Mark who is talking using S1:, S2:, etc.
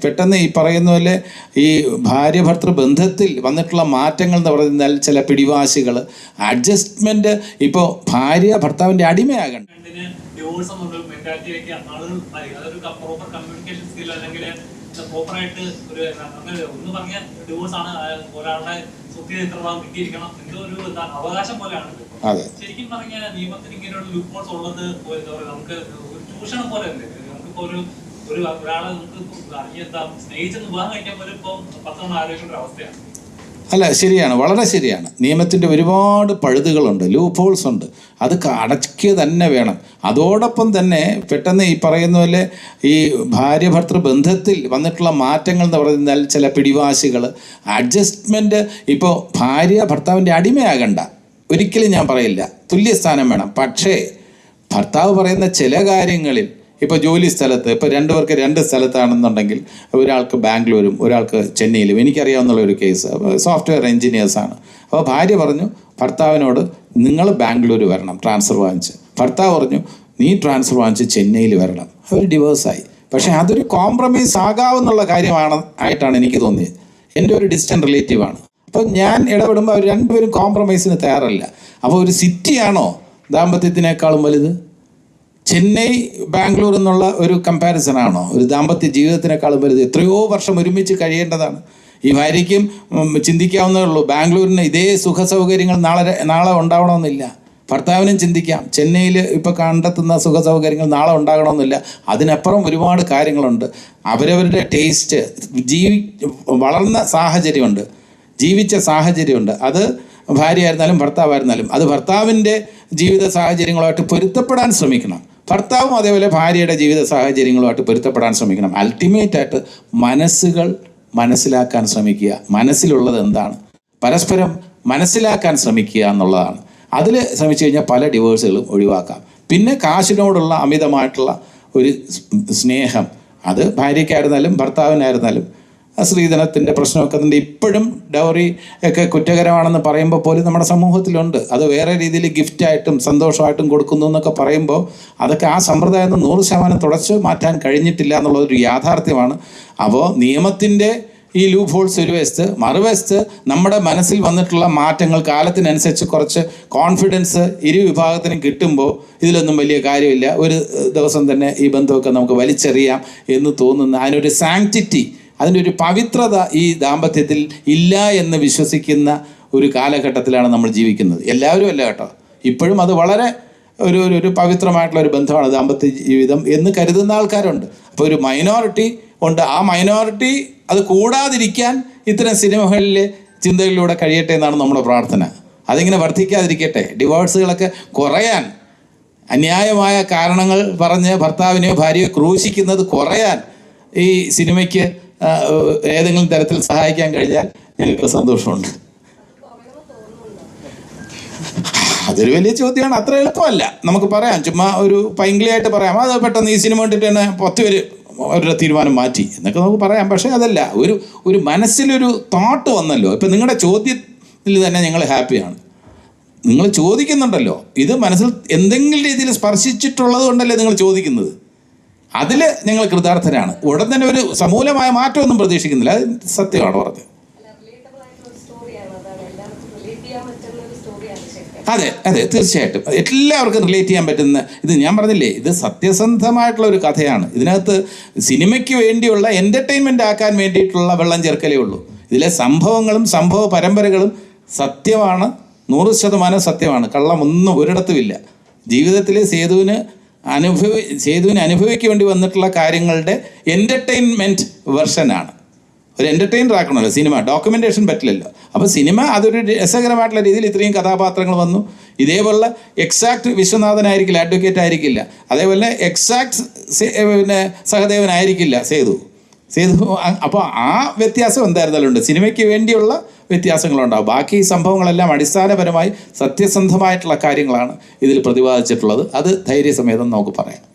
S1: പെട്ടെന്ന് ഈ പറയുന്ന പോലെ ഈ ഭാര്യ ഭർത്തൃ ബന്ധത്തിൽ വന്നിട്ടുള്ള മാറ്റങ്ങൾ എന്ന് പറഞ്ഞാൽ ചില പിടിവാശികൾ, അഡ്ജസ്റ്റ്മെന്റ്. ഇപ്പോൾ ഭാര്യ ഭർത്താവിന്റെ അടിമയാകണം.
S2: പ്രോപ്പറായിട്ട് ഒരു ഒന്ന് പറഞ്ഞ ഡിവോഴ്സ് ആണ് ഒരാളുടെ സ്വത്തിൽ എത്ര കിട്ടിയിരിക്കണം എന്തോ ഒരു അവകാശം പോലെയാണ്. ശരിക്കും പറഞ്ഞ നിയമത്തിന് ഇങ്ങനെയുള്ള ലൂപ്പ് ഹോൾസ് ഉള്ളത് നമുക്ക് ഒരു ചൂഷണം പോലെ അല്ലേ? നമുക്കിപ്പോ ഒരാളെ നമുക്ക് അറിഞ്ഞെത്താ സ്നേഹിച്ചെന്ന് വിവാഹം കഴിക്കാൻ പോലും ഇപ്പൊ 10 ആലോചിക്കേണ്ട ഒരു അവസ്ഥയാണ്.
S1: അല്ല, ശരിയാണ്, വളരെ ശരിയാണ്. നിയമത്തിൻ്റെ ഒരുപാട് പഴുതുകളുണ്ട്, ലൂപ്പ് ഹോൾസ് ഉണ്ട്. അത് അടയ്ക്കുക തന്നെ വേണം. അതോടൊപ്പം തന്നെ പെട്ടെന്ന് ഈ പറയുന്ന പോലെ ഈ ഭാര്യ ഭർത്തൃ ബന്ധത്തിൽ വന്നിട്ടുള്ള മാറ്റങ്ങൾ എന്ന് പറഞ്ഞാൽ ചില പിടിവാശികൾ, അഡ്ജസ്റ്റ്മെൻറ്റ്. ഇപ്പോൾ ഭാര്യ ഭർത്താവിൻ്റെ അടിമയാകണ്ട, ഒരിക്കലും ഞാൻ പറയില്ല, തുല്യസ്ഥാനം വേണം. പക്ഷേ ഭർത്താവ് പറയുന്ന ചില കാര്യങ്ങളിൽ, ഇപ്പോൾ ജോലി സ്ഥലത്ത്, ഇപ്പോൾ 2 പേർക്ക് 2 സ്ഥലത്താണെന്നുണ്ടെങ്കിൽ ഒരാൾക്ക് ബാംഗ്ലൂരും ഒരാൾക്ക് ചെന്നൈയിലും, എനിക്കറിയാവുന്ന ഒരു കേസ്, സോഫ്റ്റ്വെയർ എൻജിനീയേഴ്സാണ്. അപ്പോൾ ഭാര്യ പറഞ്ഞു ഭർത്താവിനോട് നിങ്ങൾ ബാംഗ്ലൂർ വരണം ട്രാൻസ്ഫർ വാങ്ങിച്ച്. ഭർത്താവ് പറഞ്ഞു നീ ട്രാൻസ്ഫർ വാങ്ങിച്ച് ചെന്നൈയിൽ വരണം. അവർ ഡിവോഴ്സായി. പക്ഷേ അതൊരു കോംപ്രമൈസ് ആകാവുന്നുള്ള ആയിട്ടാണ് എനിക്ക് തോന്നിയത്. എൻ്റെ ഒരു ഡിസ്റ്റൻറ്റ് റിലേറ്റീവാണ്. അപ്പോൾ ഞാൻ ഇടപെടുമ്പോൾ അവർ 2 പേരും കോംപ്രമൈസിന് തയ്യാറല്ല. അപ്പോൾ ഒരു സിറ്റിയാണോ ദാമ്പത്യത്തിനേക്കാളും വലുത്? ചെന്നൈ ബാംഗ്ലൂർ എന്നുള്ള ഒരു കമ്പാരിസൺ ആണോ ഒരു ദാമ്പത്യ ജീവിതത്തിനേക്കാളും വലുത്? എത്രയോ വർഷം ഒരുമിച്ച് കഴിയേണ്ടതാണ്. ഈ ഭാര്യയ്ക്കും ചിന്തിക്കാവുന്നതേ ഉള്ളൂ, ബാംഗ്ലൂരിന് ഇതേ സുഖ സൗകര്യങ്ങൾ നാളെ ഉണ്ടാവണമെന്നില്ല. ഭർത്താവിനും ചിന്തിക്കാം, ചെന്നൈയിൽ ഇപ്പോൾ കണ്ടെത്തുന്ന സുഖ സൗകര്യങ്ങൾ നാളെ ഉണ്ടാകണമെന്നില്ല. അതിനപ്പുറം ഒരുപാട് കാര്യങ്ങളുണ്ട്. അവരവരുടെ ടേസ്റ്റ്, വളർന്ന സാഹചര്യമുണ്ട്, ജീവിച്ച സാഹചര്യമുണ്ട്. അത് ഭാര്യയായിരുന്നാലും ഭർത്താവായിരുന്നാലും അത് ഭർത്താവിൻ്റെ ജീവിത സാഹചര്യങ്ങളുമായിട്ട് പൊരുത്തപ്പെടാൻ ശ്രമിക്കണം. ഭർത്താവും അതേപോലെ ഭാര്യയുടെ ജീവിത സാഹചര്യങ്ങളുമായിട്ട് പൊരുത്തപ്പെടാൻ ശ്രമിക്കണം. അൾട്ടിമേറ്റായിട്ട് മനസ്സുകൾ മനസ്സിലാക്കാൻ ശ്രമിക്കുക. മനസ്സിലുള്ളത് എന്താണ്, പരസ്പരം മനസ്സിലാക്കാൻ ശ്രമിക്കുക എന്നുള്ളതാണ്. അതിൽ ശ്രമിച്ചു കഴിഞ്ഞാൽ പല ഡിവോഴ്സുകളും ഒഴിവാക്കാം. പിന്നെ കാശിനോടുള്ള അമിതമായിട്ടുള്ള ഒരു സ്നേഹം, അത് ഭാര്യയ്ക്കായിരുന്നാലും ഭർത്താവിനായിരുന്നാലും, സ്ത്രീധനത്തിൻ്റെ പ്രശ്നമൊക്കെ ഉണ്ട്. ഇപ്പോഴും ഡൗറി ഒക്കെ കുറ്റകരമാണെന്ന് പറയുമ്പോൾ പോലും നമ്മുടെ സമൂഹത്തിലുണ്ട്. അത് വേറെ രീതിയിൽ ഗിഫ്റ്റായിട്ടും സന്തോഷമായിട്ടും കൊടുക്കുന്നു എന്നൊക്കെ പറയുമ്പോൾ അതൊക്കെ ആ സമ്പ്രദായം 100% തുടച്ചു മാറ്റാൻ കഴിഞ്ഞിട്ടില്ല എന്നുള്ളതൊരു യാഥാർത്ഥ്യമാണ്. അപ്പോൾ നിയമത്തിൻ്റെ ഈ ലൂപ്പ് ഹോൾസ് ഒരു വശത്ത്, മറുവശത്ത് നമ്മുടെ മനസ്സിൽ വന്നിട്ടുള്ള മാറ്റങ്ങൾ, കാലത്തിനനുസരിച്ച് കുറച്ച് കോൺഫിഡൻസ് ഇരു വിഭാഗത്തിനും കിട്ടുമ്പോൾ ഇതിലൊന്നും വലിയ കാര്യമില്ല, ഒരു ദിവസം തന്നെ ഈ ബന്ധമൊക്കെ നമുക്ക് വലിച്ചെറിയാം എന്ന് തോന്നുന്ന അതിനൊരു സാങ്ക്ടിറ്റി, അതിൻ്റെ ഒരു പവിത്രത ഈ ദാമ്പത്യത്തിൽ ഇല്ല എന്ന് വിശ്വസിക്കുന്ന ഒരു കാലഘട്ടത്തിലാണ് നമ്മൾ ജീവിക്കുന്നത്. എല്ലാവരും അല്ല കേട്ടോ, ഇപ്പോഴും അത് വളരെ ഒരു പവിത്രമായിട്ടുള്ള ഒരു ബന്ധമാണ് ദാമ്പത്യ ജീവിതം എന്ന് കരുതുന്ന ആൾക്കാരുണ്ട്. അപ്പോൾ ഒരു മൈനോറിറ്റി ഉണ്ട്. ആ മൈനോറിറ്റി അത് കൂടാതിരിക്കാൻ ഇത്തരം സിനിമകളിലെ ചിന്തകളിലൂടെ കഴിയട്ടെ എന്നാണ് നമ്മുടെ പ്രാർത്ഥന. അതിങ്ങനെ വർദ്ധിക്കാതിരിക്കട്ടെ. ഡിവോഴ്സുകളൊക്കെ കുറയാൻ, അന്യായമായ കാരണങ്ങൾ പറഞ്ഞ് ഭർത്താവിനെയോ ഭാര്യയോ ക്രൂശിക്കുന്നത് കുറയാൻ ഈ സിനിമയ്ക്ക് ഏതെങ്കിലും തരത്തിൽ സഹായിക്കാൻ കഴിഞ്ഞാൽ എനിക്ക് സന്തോഷമുണ്ട്. അതൊരു വലിയ ചോദ്യമാണ്. അത്ര എളുപ്പമല്ല നമുക്ക് പറയാം, ചുമ്മാ ഒരു പൈങ്കിളിയായിട്ട് പറയാം. അത് പെട്ടെന്ന് ഈ സിനിമ കണ്ടിട്ട് തന്നെ 10 പേര് അവരുടെ തീരുമാനം മാറ്റി എന്നൊക്കെ നമുക്ക് പറയാം. പക്ഷേ അതല്ല, ഒരു മനസ്സിലൊരു തോട്ട് വന്നല്ലോ. ഇപ്പം നിങ്ങളുടെ ചോദ്യത്തിൽ തന്നെ ഞങ്ങൾ ഹാപ്പിയാണ്. നിങ്ങൾ ചോദിക്കുന്നുണ്ടല്ലോ, ഇത് മനസ്സിൽ എന്തെങ്കിലും രീതിയിൽ സ്പർശിച്ചിട്ടുള്ളത് കൊണ്ടല്ലേ നിങ്ങൾ ചോദിക്കുന്നത്. അതിൽ ഞങ്ങൾ കൃതാർത്ഥരാണ്. ഉടൻ തന്നെ ഒരു സമൂലമായ മാറ്റമൊന്നും പ്രതീക്ഷിക്കുന്നില്ല. അത് സത്യമാണ് പറഞ്ഞത്. അതെ, തീർച്ചയായിട്ടും എല്ലാവർക്കും റിലേറ്റ് ചെയ്യാൻ പറ്റുന്ന ഇത് ഞാൻ പറഞ്ഞില്ലേ, ഇത് സത്യസന്ധമായിട്ടുള്ള ഒരു കഥയാണ്. ഇതിനകത്ത് സിനിമയ്ക്ക് വേണ്ടിയുള്ള എൻ്റർടൈൻമെൻ്റ് ആക്കാൻ വേണ്ടിയിട്ടുള്ള വെള്ളം ചേർക്കലേ ഉള്ളൂ. ഇതിലെ സംഭവങ്ങളും സംഭവ പരമ്പരകളും സത്യമാണ്, 100% സത്യമാണ്. കള്ളമൊന്നും ഒരിടത്തുമില്ല. ജീവിതത്തിൽ സേതുവിന് അനുഭവിക്കേണ്ടി വന്നിട്ടുള്ള കാര്യങ്ങളുടെ എൻ്റർടൈൻമെൻറ്റ് വെർഷനാണ്. ഒരു എൻ്റർടൈനർ ആക്കണമല്ലോ സിനിമ, ഡോക്യുമെൻറ്റേഷൻ പറ്റില്ലല്ലോ. അപ്പോൾ സിനിമ അതൊരു രസകരമായിട്ടുള്ള രീതിയിൽ ഇത്രയും കഥാപാത്രങ്ങൾ വന്നു. ഇതേപോലെ എക്സാക്ട് വിശ്വനാഥനായിരിക്കില്ല, അഡ്വക്കേറ്റ് ആയിരിക്കില്ല. അതേപോലെ എക്സാക്ട് സഹദേവനായിരിക്കില്ല സേതു. അപ്പോൾ ആ വ്യത്യാസം എന്തായിരുന്നാലും ഉണ്ട്. സിനിമയ്ക്ക് വേണ്ടിയുള്ള വ്യത്യാസങ്ങളുണ്ടാവും. ബാക്കി സംഭവങ്ങളെല്ലാം അടിസ്ഥാനപരമായി സത്യസന്ധമായിട്ടുള്ള കാര്യങ്ങളാണ് ഇതിൽ പ്രതിപാദിച്ചിട്ടുള്ളത്. അത് ധൈര്യസമേതം നമുക്ക് പറയാം.